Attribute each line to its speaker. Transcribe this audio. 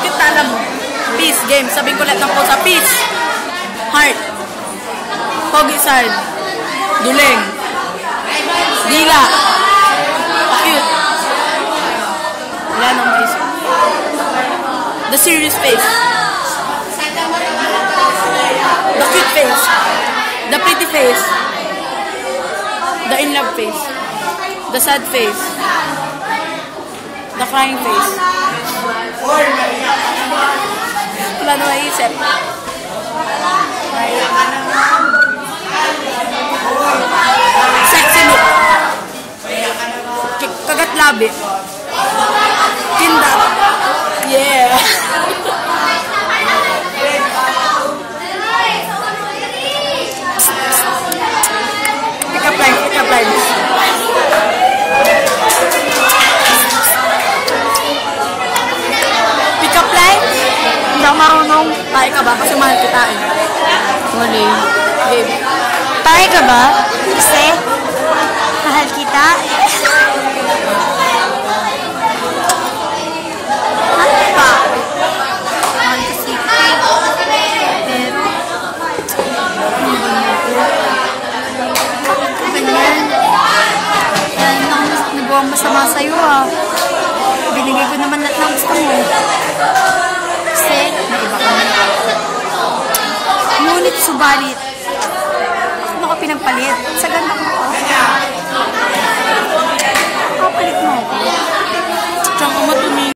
Speaker 1: Bakit alam mo? Peace, game. Sabihin ko lahat ng posa. Peace. Heart. Pogi side. Duling. Dila. Cute. Wala nang maisip. The serious face. The cute face. The pretty face. The in love face. The sad face. The crying face. Wala na maisip. Sexy look. Kagat labi. Kinda. Yeah. Pick up lines, pick up lines. Pick up lines? Hindi ako marunong. Tayo ka ba? Kasi mahal kita eh. Wala eh. Babe.
Speaker 2: Tayo ka ba? Kasi mahal kita.
Speaker 1: Ano pa? Mahal kasi kita. Pero, ganyan. Yan lang nagawang masama sa'yo ah. Binigay ko naman lahat ng gusto mo. Kasi, naiba ka na. Ngunit subalit, bakit mo ka pinagpalit?